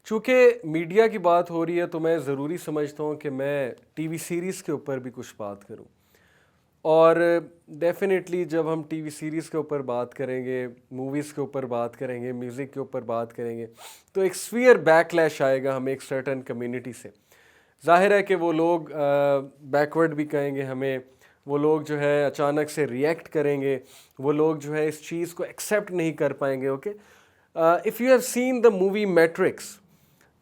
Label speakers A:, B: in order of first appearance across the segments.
A: चूँकि मीडिया की बात हो रही है तो मैं ज़रूरी समझता हूँ कि मैं टीवी सीरीज़ के ऊपर भी कुछ बात करूँ। और डेफ़िनेटली जब हम टीवी सीरीज़ के ऊपर बात करेंगे, मूवीज़ के ऊपर बात करेंगे, म्यूज़िक के ऊपर बात करेंगे, तो एक स्फीयर बैकलैश आएगा हमें एक सर्टेन कम्युनिटी से। ज़ाहिर है कि वो लोग बैकवर्ड भी कहेंगे हमें, वो लोग जो है अचानक से रिएक्ट करेंगे, वो लोग जो है इस चीज़ को एक्सेप्ट नहीं कर पाएंगे। Okay, if you have seen the movie matrix,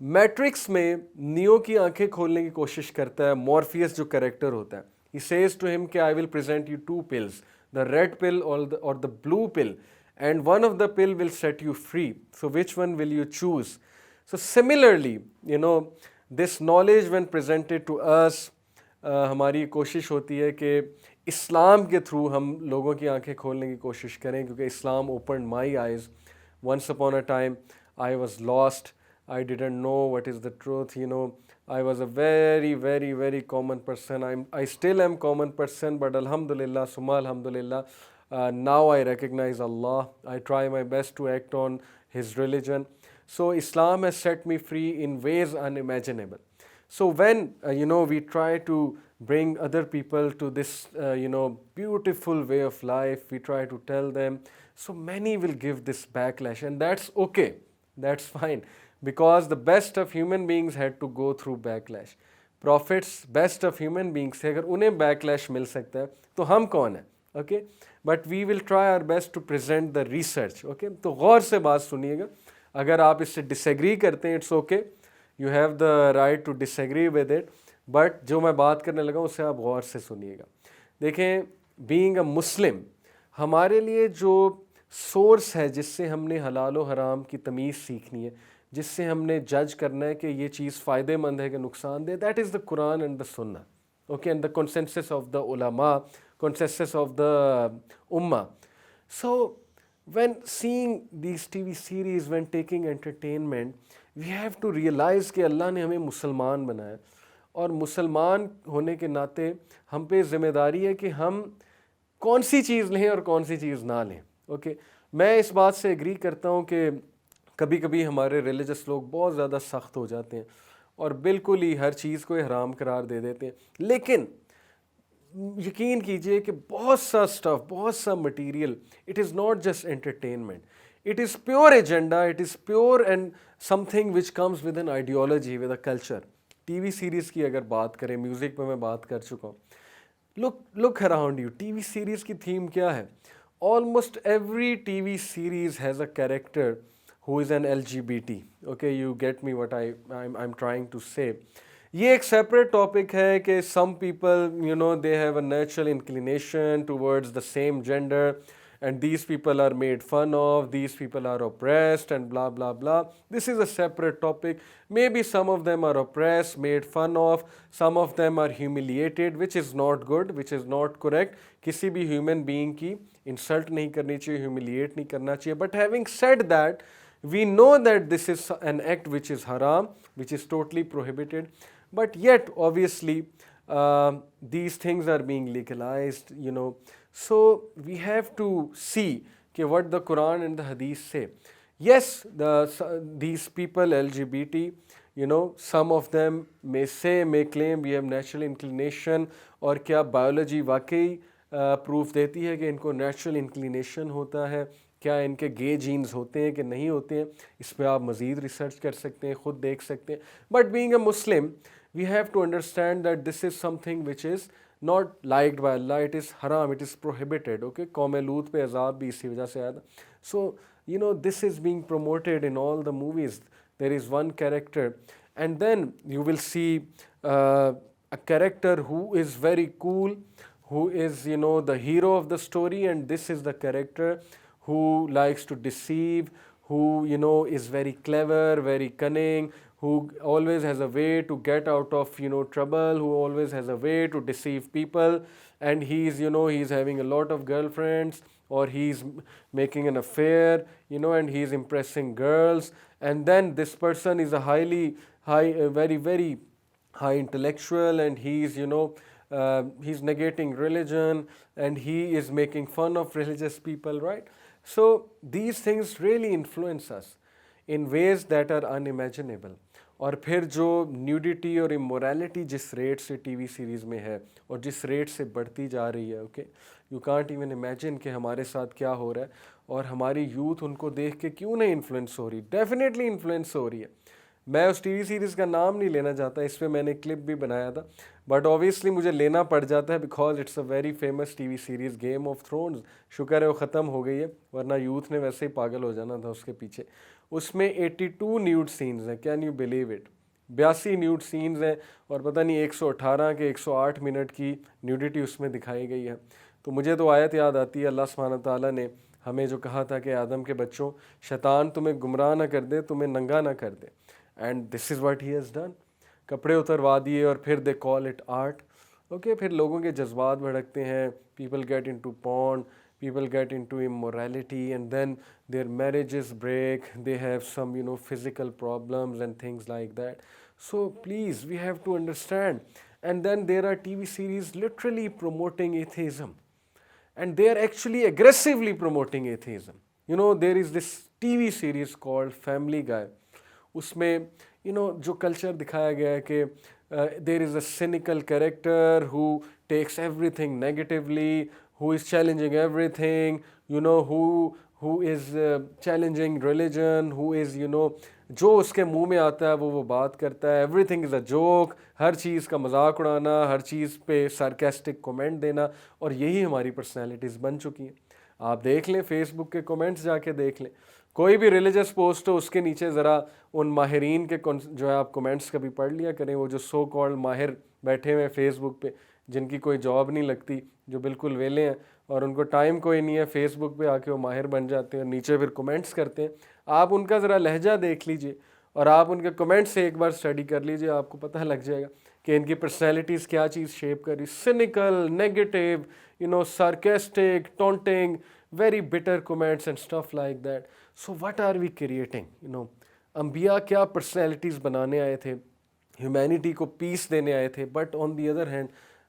A: matrix में नियो की आंखें खोलने की कोशिश करता है मॉर्फियस जो कैरेक्टर होता है। ही सेज टू हिम कि I will present you two pills, the red pill और the blue pill, and one of the pill will set you free, so which one will you choose. So similarly this knowledge when presented to us, हमारी कोशिश होती है कि इस्लाम के through हम लोगों की आंखें खोलने की कोशिश करें, क्योंकि Islam open my eyes. Once upon a time, I was lost. I didn't know what is the truth. I was a very, very, very common person. I still am common person, but Alhamdulillah, Summa Alhamdulillah, now I recognize Allah. I try my best to act on His religion. So Islam has set me free in ways unimaginable. So when we try to bring other people to this beautiful way of life, we try to tell them, so many will give this backlash, and that's okay, that's fine, because the best of human beings had to go through backlash. Prophets, best of human beings थे, अगर उन्हें backlash मिल सकता है तो हम कौन है? Okay, but we will try our best to present the research. Okay, तो गौर से बात सुनिएगा, अगर आप इससे डिसएग्री करते हैं it's okay, you have the right to disagree with it, but जो मैं बात करने लगा उससे आप गौर से सुनिएगा। देखें, बीइंग अ मुस्लिम, हमारे लिए जो सोर्स है जिससे हमने हलाल और हराम की तमीज़ सीखनी है, जिससे हमने जज करना है कि ये चीज़ फ़ायदेमंद है कि नुकसानदेह, that is the Quran and the Sunnah. Okay, and the consensus of the ulama, consensus of the ummah. So when seeing these TV series, when taking entertainment, we have to realize कि अल्लाह ने हमें मुसलमान बनाया, और मुसलमान होने के नाते हम पे ज़िम्मेदारी है कि हम कौन सी चीज़ लें और कौन सी चीज़ ना लें। ओके, मैं इस बात से एग्री करता हूँ कि कभी कभी हमारे रिलीजियस लोग बहुत ज़्यादा सख्त हो जाते हैं और बिल्कुल ही हर चीज़ को हराम करार दे देते हैं, लेकिन यकीन कीजिए कि बहुत सा स्टफ, बहुत सा material, it is not just entertainment, it is pure agenda, it is pure and something which comes with an ideology, with a culture. TV series की अगर बात करें, म्यूज़िक पे मैं बात कर चुका हूँ, look around you, TV series की थीम क्या है? Almost every TV series has a character who is an LGBT. Okay, you get me what I'm trying to say. ये एक separate topic है कि some people, they have a natural inclination towards the same gender, and these people are made fun of, these people are oppressed, and blah blah blah. This is a separate topic. Maybe some of them are oppressed, made fun of, some of them are humiliated, which is not good, which is not correct. किसी भी human being की insult नहीं करनी चाहिए, humiliate नहीं करना चाहिए. But having said that, we know that this is an act which is haram, which is totally prohibited, but yet obviously these things are being legalized, so we have to see what the Quran and the Hadith say. Yes, these people LGBT, some of them may claim we have natural inclination, और क्या biology वाकई proof देती है कि इनको natural inclination होता है, क्या इनके गे जीन्स होते हैं कि नहीं होते हैं? इस पर आप मज़ीद रिसर्च कर सकते हैं, ख़ुद देख सकते हैं। But being a Muslim, we have to understand that this is something which is not liked by Allah, it is हराम, इट इज़ प्रोहिबिटेड। ओके, कौम लूत पे अजाब भी इसी वजह से आया था। So this is being promoted in all the movies. There is one character, and then you will see a character who is very cool, who is the hero of the story, and this is the character who likes to deceive, who is very clever, very cunning, who always has a way to get out of trouble, who always has a way to deceive people, and he's he's having a lot of girlfriends, or he's making an affair, and he's impressing girls, and then this person is a very very high intellectual, and he's he's negating religion, and he is making fun of religious people, right? So these things really influence us. In ways that are unimaginable. और फिर जो nudity और immorality जिस rate से TV series में है और जिस रेट से बढ़ती जा रही है, okay, you can't even imagine कि हमारे साथ क्या हो रहा है और हमारी यूथ उनको देख के क्यों नहीं इन्फ्लुएंस हो रही। डेफिनेटली इन्फ्लुएंस हो रही है। मैं उस टीवी सीरीज़ का नाम नहीं लेना चाहता, इस पर मैंने क्लिप भी बनाया था, बट ऑब्वियसली मुझे लेना पड़ जाता है because it's a very famous TV series game of thrones. शुक्र है वो ख़त्म हो गई है, वरना यूथ ने वैसे ही पागल हो जाना था उसके पीछे। उसमें 82 न्यूड सीन्स हैं, can you believe it. 82 nude scenes हैं और पता नहीं 118 के 108 मिनट की न्यूडिटी उसमें दिखाई गई है। तो मुझे तो आयत याद आती है, अल्लाह सुब्हानहू ताला ने हमें जो कहा था कि आदम के बच्चों, शैतान तुम्हें गुमराह ना कर दे, तुम्हें नंगा ना कर दे, and this is what he has done. कपड़े उतरवा दिए और फिर they call it art. Okay, फिर लोगों के जज्बात भड़कते हैं, people get into porn, people get into immorality, and then their marriages break, they have some physical problems and things like that. So please, we have to understand. And then there are TV series literally promoting atheism, and they are actually aggressively promoting atheism. There is this TV series called Family Guy. उसमें जो culture दिखाया गया है कि there is a cynical character who takes everything negatively, who is challenging everything, who is challenging religion, who is जो उसके मुंह में आता है वो बात करता है, एवरीथिंग इज़ अ जोक, हर चीज़ का मजाक उड़ाना, हर चीज़ पे सार्केस्टिक कमेंट देना, और यही हमारी पर्सनैलिटीज़ बन चुकी हैं। आप देख लें, फेसबुक के कमेंट्स जाके देख लें, कोई भी रिलीजियस पोस्ट हो उसके नीचे ज़रा उन माहिरीन के जो है आप कमेंट्स कभी पढ़ लिया करें, वो जो सो कॉल्ड माहिर बैठे हुए हैं फेसबुक पे, जिनकी कोई जॉब नहीं लगती, जो बिल्कुल वेले हैं और उनको टाइम कोई नहीं है, फेसबुक पे आके वो माहिर बन जाते हैं और नीचे फिर कमेंट्स करते हैं। आप उनका ज़रा लहजा देख लीजिए और आप उनके कमेंट्स से एक बार स्टडी कर लीजिए, आपको पता लग जाएगा कि इनकी पर्सनैलिटीज़ क्या चीज़ शेप कर रही। Cynical, negative, sarcastic, taunting, very bitter comments and stuff like that. So what are we creating? अंबिया क्या पर्सनैलिटीज़ बनाने आए थे, ह्यूमैनिटी को पीस देने आए थे, but on the other hand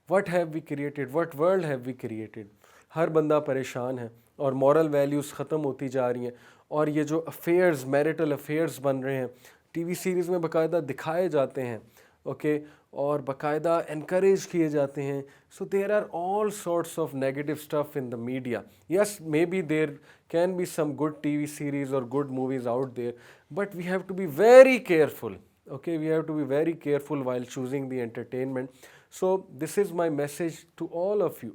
A: what have we created, what world have we created. हर बंदा परेशान है और मॉरल वैल्यूज़ ख़त्म होती जा रही हैं, और ये जो अफेयर्स, मैरिटल अफेयर्स बन रहे हैं टीवी सीरीज़ में बाकायदा दिखाए जाते हैं, ओके, और बाकायदा इनकरेज किए जाते हैं। So there are all sorts of negative stuff in the media. Yes, may be there can be some good TV series और good movies out there, but we have to be very careful, okay, we have to be very careful while choosing the entertainment. So this is my message to all of you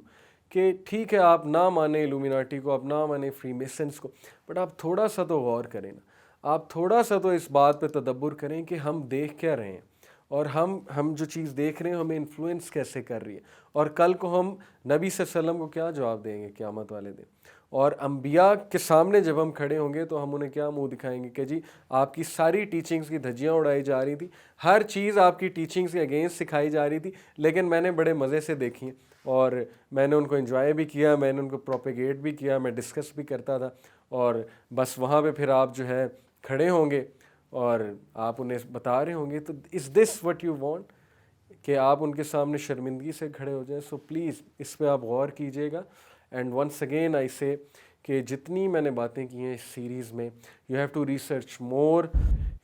A: कि ठीक है, आप ना माने illuminati को, आप ना माने फ्रीमेसन्स को, बट आप थोड़ा सा तो गौर करें ना, आप थोड़ा सा तो इस बात पे तदब्बुर करें कि हम देख क्या रहे हैं और हम जो चीज़ देख रहे हैं हमें इन्फ्लुएंस कैसे कर रही है, और कल को हम नबी सल्लल्लाहु अलैहि वसल्लम को क्या जवाब देंगे क़यामत वाले दिन, और अंबिया के सामने जब हम खड़े होंगे तो हम उन्हें क्या मुंह दिखाएंगे कि जी आपकी सारी टीचिंग्स की धज्जियां उड़ाई जा रही थी, हर चीज़ आपकी टीचिंग्स के अगेंस्ट सिखाई जा रही थी, लेकिन मैंने बड़े मज़े से देखी और मैंने उनको एंजॉय भी किया, मैंने उनको प्रोपेगेट भी किया, मैं डिस्कस भी करता था, और बस वहाँ पे फिर आप जो है खड़े होंगे और आप उन्हें बता रहे होंगे। तो is this what you want कि आप उनके सामने शर्मिंदगी से खड़े हो जाएं? सो प्लीज़ इस पे आप गौर कीजिएगा। एंड वंस अगेन आई से कि जितनी मैंने बातें की हैं इस सीरीज़ में, you have to research more,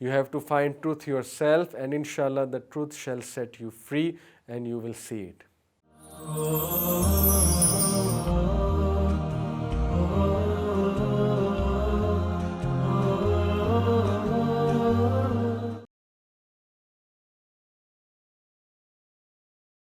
A: you have to find truth yourself, and इंशाल्लाह the truth shall set you free and you will see it.